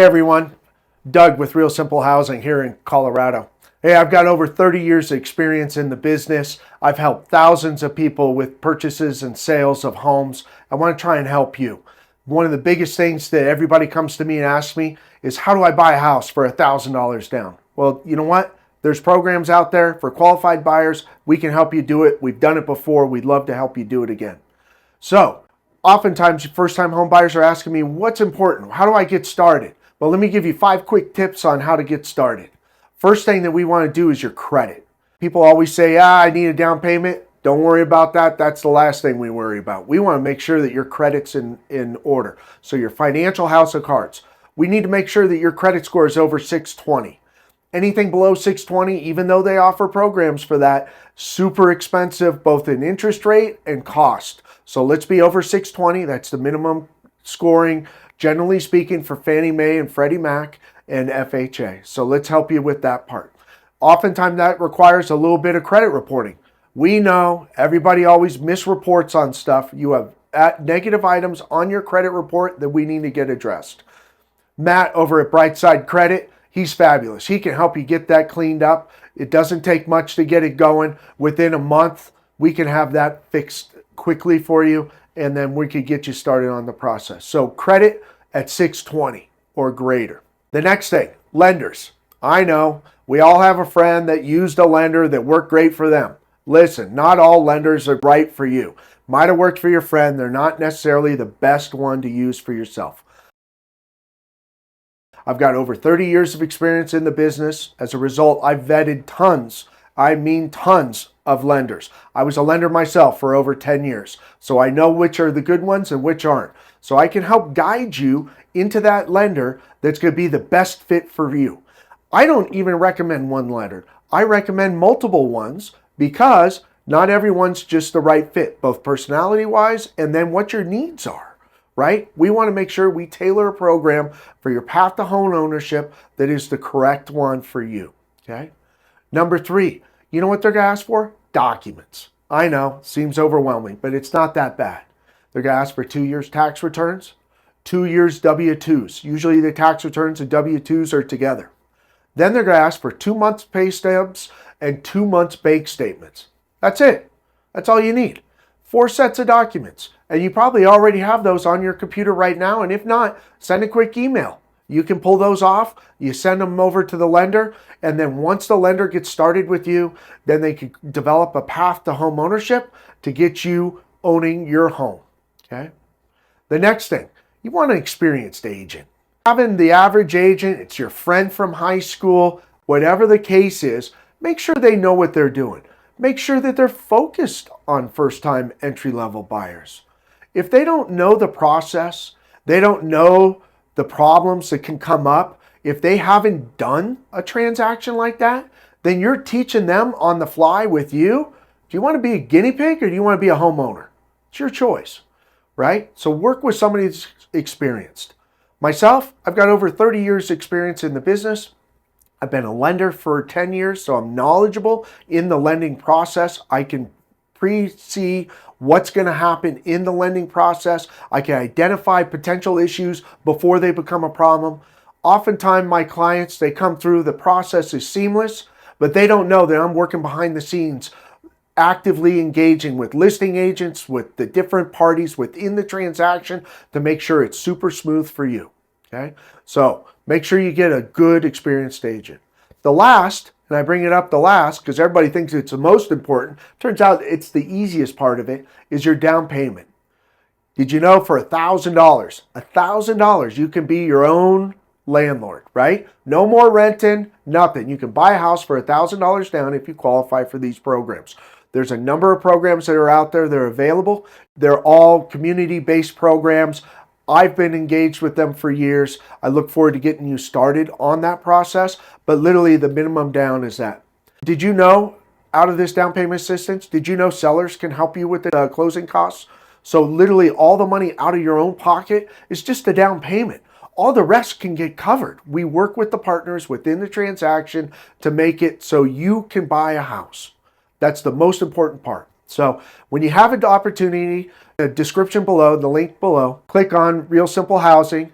Hey everyone, Doug with Real Simple Housing here in Colorado. Hey, I've got over 30 years of experience in the business. I've helped thousands of people with purchases and sales of homes. I want to try and help you. One of the biggest things that everybody comes to me and asks me is, how do I buy a house for $1,000 down? Well, you know what? There's programs out there for qualified buyers. We can help you do it. We've done it before. We'd love to help you do it again. So, oftentimes first-time home buyers are asking me, what's important? How do I get started? Well, let me give you 5 quick tips on how to get started. First thing that we want to do is your credit. People always say, I need a down payment. Don't worry about that. That's the last thing we worry about. We want to make sure that your credit's in order. So your financial house of cards. We need to make sure that your credit score is over 620. Anything below 620, even though they offer programs for that, super expensive both in interest rate and cost. So let's be over 620. That's the minimum scoring, generally speaking, for Fannie Mae and Freddie Mac and FHA. So let's help you with that part. Oftentimes that requires a little bit of credit reporting. We know everybody always misreports on stuff. You have negative items on your credit report that we need to get addressed. Matt over at Brightside Credit, he's fabulous. He can help you get that cleaned up. It doesn't take much to get it going. Within a month, we can have that fixed quickly for you, and then we could get you started on the process. So credit at 620 or greater. The next thing, lenders. I know we all have a friend that used a lender that worked great for them. Listen, not all lenders are right for you. Might have worked for your friend. They're not necessarily the best one to use for yourself. I've got over 30 years of experience in the business. As a result, I've vetted tons of lenders. I was a lender myself for over 10 years. So I know which are the good ones and which aren't. So I can help guide you into that lender that's going to be the best fit for you. I don't even recommend one lender. I recommend multiple ones because not everyone's just the right fit, both personality-wise and then what your needs are, right? We want to make sure we tailor a program for your path to home ownership that is the correct one for you, okay? Number 3, you know what they're going to ask for? Documents. I know, seems overwhelming, but it's not that bad. They're going to ask for 2 years tax returns, 2 years W-2s. Usually the tax returns and W-2s are together. Then they're going to ask for 2 months pay stubs and 2 months bank statements. That's it. That's all you need. 4 sets of documents. And you probably already have those on your computer right now. And if not, send a quick email. You can pull those off. You send them over to the lender. And then once the lender gets started with you, then they can develop a path to home ownership to get you owning your home. Okay. The next thing, you want an experienced agent. Having the average agent, it's your friend from high school, whatever the case is, make sure they know what they're doing. Make sure that they're focused on first-time entry-level buyers. If they don't know the process, they don't know the problems that can come up, if they haven't done a transaction like that, then you're teaching them on the fly with you. Do you want to be a guinea pig or do you want to be a homeowner? It's your choice, right? So work with somebody that's experienced. Myself, I've got over 30 years experience in the business. I've been a lender for 10 years, so I'm knowledgeable in the lending process. I can pre-see what's going to happen in the lending process. I can identify potential issues before they become a problem. Oftentimes, my clients, they come through, the process is seamless, but they don't know that I'm working behind the scenes, actively engaging with listing agents, with the different parties within the transaction to make sure it's super smooth for you, okay? So make sure you get a good experienced agent. The last, and I bring it up the last because everybody thinks it's the most important, turns out it's the easiest part of it, is your down payment. Did you know for $1,000, you can be your own landlord, right? No more renting, nothing. You can buy a house for $1,000 down if you qualify for these programs. There's a number of programs that are out there that are available. They're all community-based programs. I've been engaged with them for years. I look forward to getting you started on that process, but literally the minimum down is that. Did you know, out of this down payment assistance, did you know sellers can help you with the closing costs? So literally all the money out of your own pocket is just the down payment. All the rest can get covered. We work with the partners within the transaction to make it so you can buy a house. That's the most important part. So when you have an opportunity, the description below, the link below, click on Real Simple Housing,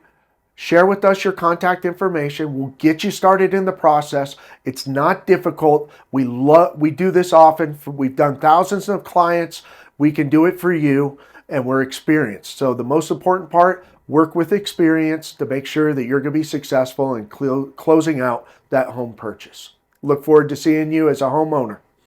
Share with us your contact information. We'll get you started in the process. It's not difficult. We do this often. We've done thousands of clients. We can do it for you, and we're experienced. So the most important part, work with experience to make sure that you're going to be successful in closing out that home purchase. Look forward to seeing you as a homeowner.